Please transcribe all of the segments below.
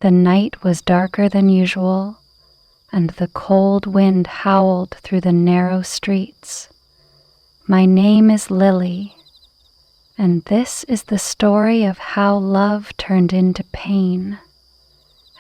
The night was darker than usual, and the cold wind howled through the narrow streets. My name is Lily, and this is the story of how love turned into pain,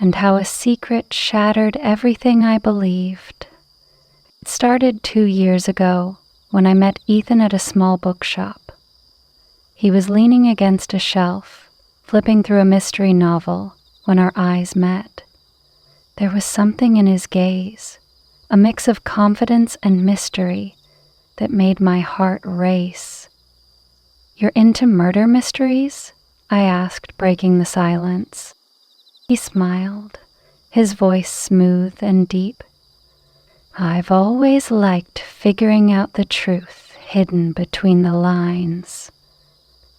and how a secret shattered everything I believed. It started 2 years ago when I met Ethan at a small bookshop. He was leaning against a shelf, flipping through a mystery novel when our eyes met. There was something in his gaze, a mix of confidence and mystery that made my heart race. "You're into murder mysteries?" I asked, breaking the silence. He smiled, his voice smooth and deep. "I've always liked figuring out the truth hidden between the lines."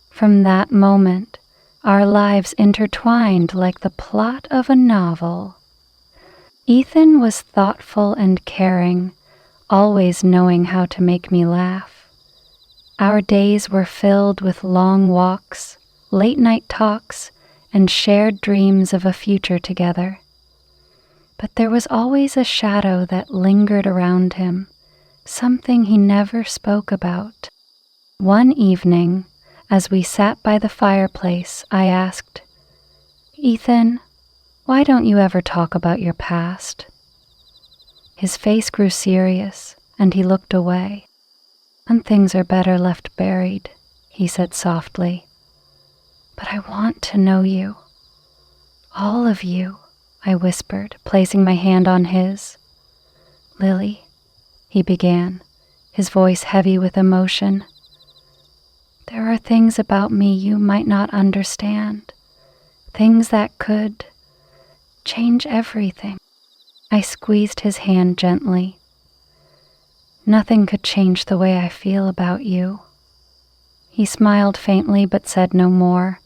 From that moment, our lives intertwined like the plot of a novel. Ethan was thoughtful and caring, always knowing how to make me laugh. Our days were filled with long walks, late-night talks, and shared dreams of a future together. But there was always a shadow that lingered around him, something he never spoke about. One evening, as we sat by the fireplace, I asked, "Ethan, why don't you ever talk about your past?" His face grew serious, and he looked away. "Some things are better left buried," he said softly. "But I want to know you. All of you," I whispered, placing my hand on his. "Lily," he began, his voice heavy with emotion, "there are things about me you might not understand, things that could change everything." I squeezed his hand gently. "Nothing could change the way I feel about you." He smiled faintly but said no more.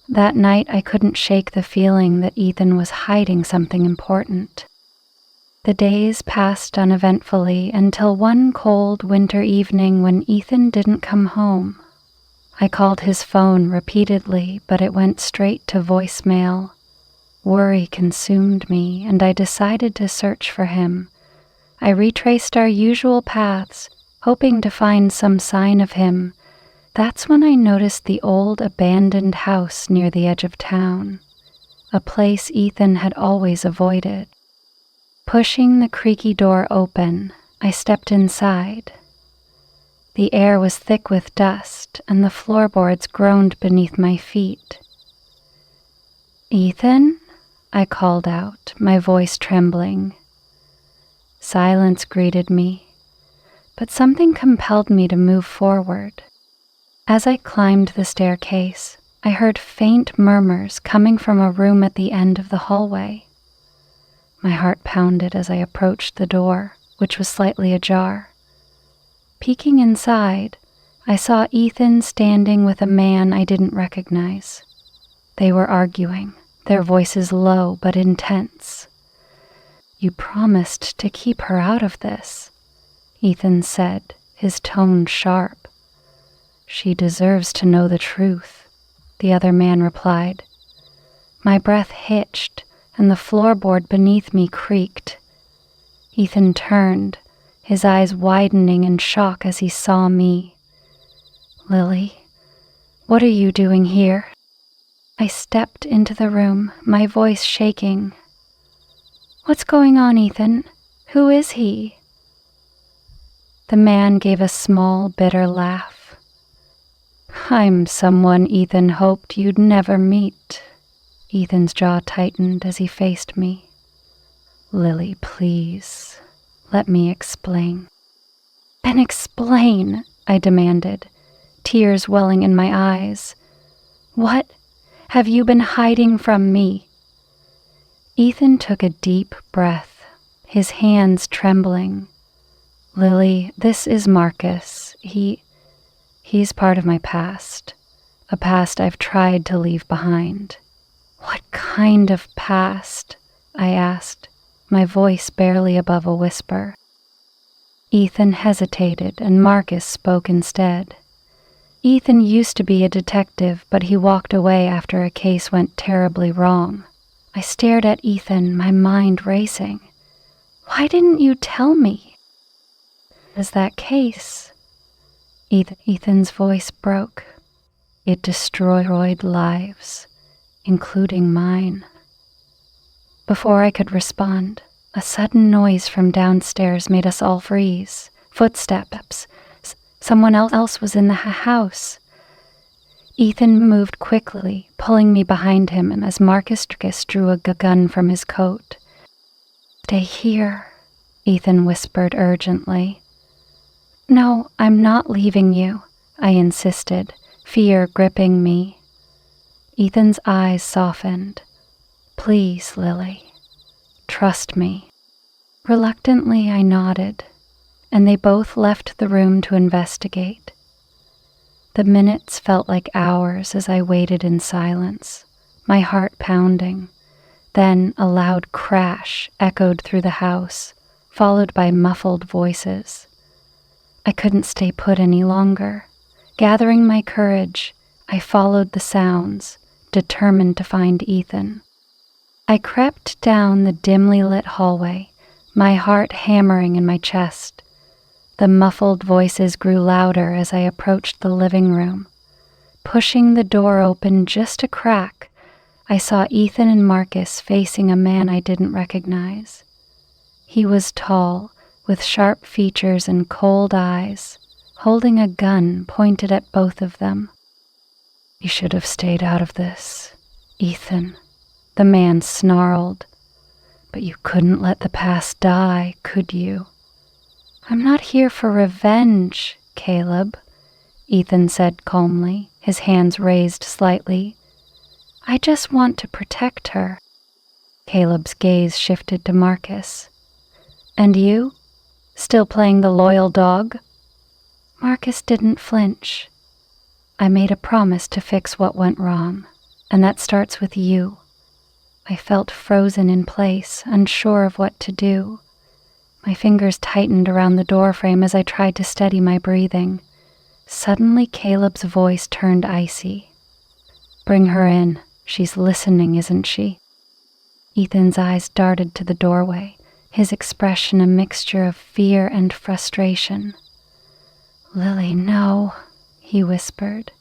That night I couldn't shake the feeling that Ethan was hiding something important. The days passed uneventfully until one cold winter evening when Ethan didn't come home. I called his phone repeatedly, but it went straight to voicemail. Worry consumed me, and I decided to search for him. I retraced our usual paths, hoping to find some sign of him. That's when I noticed the old abandoned house near the edge of town, a place Ethan had always avoided. Pushing the creaky door open, I stepped inside. The air was thick with dust, and the floorboards groaned beneath my feet. "Ethan?" I called out, my voice trembling. Silence greeted me, but something compelled me to move forward. As I climbed the staircase, I heard faint murmurs coming from a room at the end of the hallway. My heart pounded as I approached the door, which was slightly ajar. Peeking inside, I saw Ethan standing with a man I didn't recognize. They were arguing, their voices low but intense. "You promised to keep her out of this," Ethan said, his tone sharp. "She deserves to know the truth," the other man replied. My breath hitched, and the floorboard beneath me creaked. Ethan turned, his eyes widening in shock as he saw me. "Lily, what are you doing here?" I stepped into the room, my voice shaking. "What's going on, Ethan? Who is he?" The man gave a small, bitter laugh. "I'm someone Ethan hoped you'd never meet." Ethan's jaw tightened as he faced me. "Lily, please, let me explain." "Then explain," I demanded, tears welling in my eyes. "What have you been hiding from me?" Ethan took a deep breath, his hands trembling. "Lily, this is Marcus. He's part of my past, a past I've tried to leave behind." "What kind of past?" I asked, my voice barely above a whisper. Ethan hesitated, and Marcus spoke instead. Ethan used to be a detective, but he walked away after a case went terribly wrong. I stared at Ethan, my mind racing. Why didn't you tell me? Is that case? Ethan's voice broke. It destroyed lives, including mine. Before I could respond, a sudden noise from downstairs made us all freeze. Footsteps. Someone else was in the house. Ethan moved quickly, pulling me behind him, and as Marcus drew a gun from his coat. Stay here, Ethan whispered urgently. No, I'm not leaving you, I insisted, fear gripping me. Ethan's eyes softened. Please, Lily, trust me. Reluctantly, I nodded, and they both left the room to investigate. The minutes felt like hours as I waited in silence, my heart pounding. Then a loud crash echoed through the house, followed by muffled voices. I couldn't stay put any longer. Gathering my courage, I followed the sounds, determined to find Ethan. I crept down the dimly lit hallway, my heart hammering in my chest. The muffled voices grew louder as I approached the living room. Pushing the door open just a crack, I saw Ethan and Marcus facing a man I didn't recognize. He was tall, with sharp features and cold eyes, holding a gun pointed at both of them. You should have stayed out of this, Ethan, the man snarled. But you couldn't let the past die, could you? I'm not here for revenge, Caleb, Ethan said calmly, his hands raised slightly. I just want to protect her. Caleb's gaze shifted to Marcus. And you? Still playing the loyal dog? Marcus didn't flinch. I made a promise to fix what went wrong, and that starts with you. I felt frozen in place, unsure of what to do. My fingers tightened around the doorframe as I tried to steady my breathing. Suddenly, Caleb's voice turned icy. Bring her in. She's listening, isn't she? Ethan's eyes darted to the doorway, his expression a mixture of fear and frustration. Lily, no, he whispered.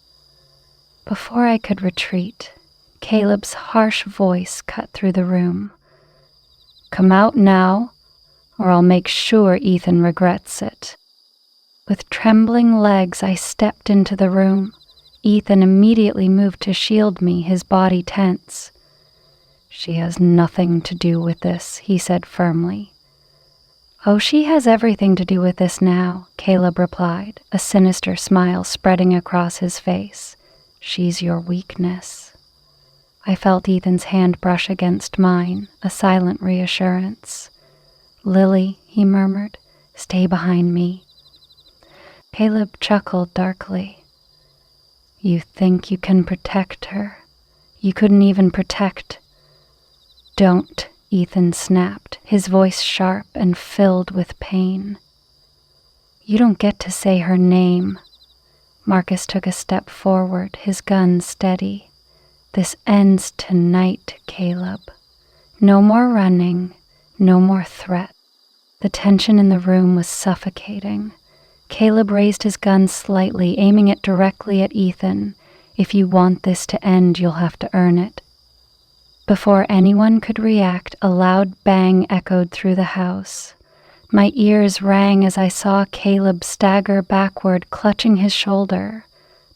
Before I could retreat, Caleb's harsh voice cut through the room. Come out now, or I'll make sure Ethan regrets it. With trembling legs, I stepped into the room. Ethan immediately moved to shield me, his body tense. She has nothing to do with this, he said firmly. Oh, she has everything to do with this now, Caleb replied, a sinister smile spreading across his face. She's your weakness. I felt Ethan's hand brush against mine, a silent reassurance. Lily, he murmured, stay behind me. Caleb chuckled darkly. You think you can protect her? You couldn't even protect. Don't, Ethan snapped, his voice sharp and filled with pain. You don't get to say her name. Marcus took a step forward, his gun steady. This ends tonight, Caleb. No more running, no more threat. The tension in the room was suffocating. Caleb raised his gun slightly, aiming it directly at Ethan. If you want this to end, you'll have to earn it. Before anyone could react, a loud bang echoed through the house. My ears rang as I saw Caleb stagger backward, clutching his shoulder.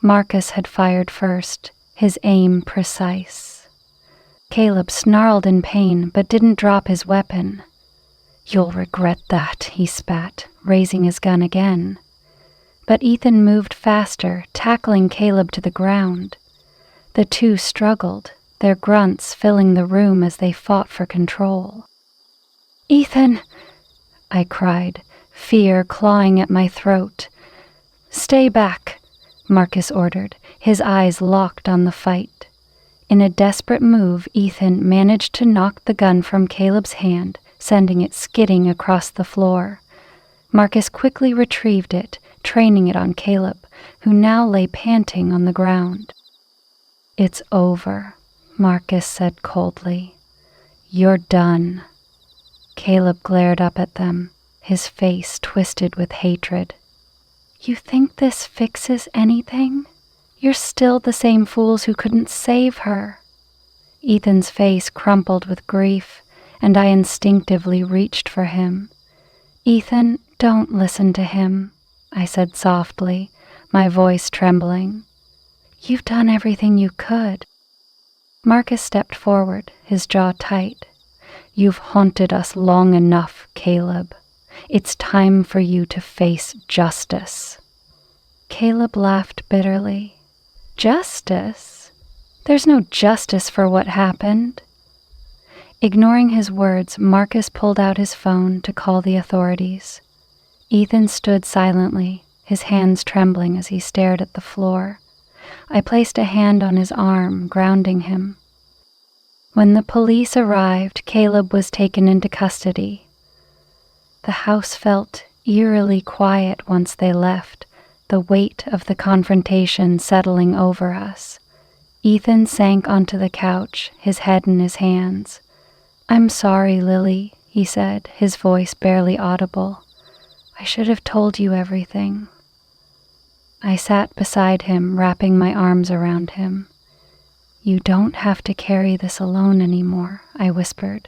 Marcus had fired first, his aim precise. Caleb snarled in pain, but didn't drop his weapon. You'll regret that, he spat, raising his gun again. But Ethan moved faster, tackling Caleb to the ground. The two struggled, their grunts filling the room as they fought for control. Ethan, I cried, fear clawing at my throat. Stay back, Marcus ordered, his eyes locked on the fight. In a desperate move, Ethan managed to knock the gun from Caleb's hand, sending it skidding across the floor. Marcus quickly retrieved it, training it on Caleb, who now lay panting on the ground. It's over, Marcus said coldly. "You're done." Caleb glared up at them, his face twisted with hatred. "You think this fixes anything? You're still the same fools who couldn't save her." Ethan's face crumpled with grief, and I instinctively reached for him. "Ethan, don't listen to him," I said softly, my voice trembling. "You've done everything you could." Marcus stepped forward, his jaw tight. "You've haunted us long enough, Caleb. It's time for you to face justice." Caleb laughed bitterly. "Justice? There's no justice for what happened." Ignoring his words, Marcus pulled out his phone to call the authorities. Ethan stood silently, his hands trembling as he stared at the floor. I placed a hand on his arm, grounding him. When the police arrived, Caleb was taken into custody. The house felt eerily quiet once they left, the weight of the confrontation settling over us. Ethan sank onto the couch, his head in his hands. "I'm sorry, Lily," he said, his voice barely audible. "I should have told you everything." I sat beside him, wrapping my arms around him. "You don't have to carry this alone anymore," I whispered.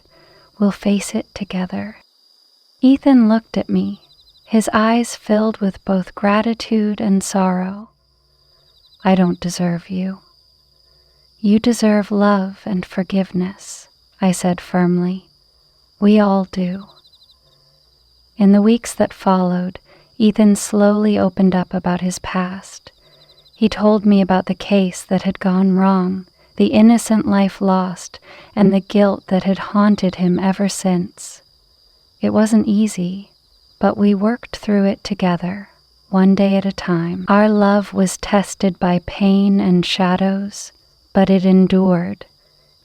"We'll face it together." Ethan looked at me, his eyes filled with both gratitude and sorrow. "I don't deserve you. You deserve love and forgiveness," I said firmly. "We all do." In the weeks that followed, Ethan slowly opened up about his past. He told me about the case that had gone wrong, the innocent life lost, and the guilt that had haunted him ever since. It wasn't easy, but we worked through it together, one day at a time. Our love was tested by pain and shadows, but it endured,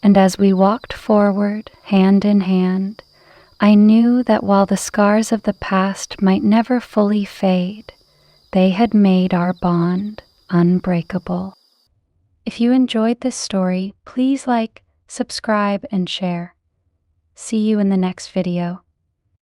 and as we walked forward, hand in hand, I knew that while the scars of the past might never fully fade, they had made our bond unbreakable. If you enjoyed this story, please like, subscribe, and share. See you in the next video.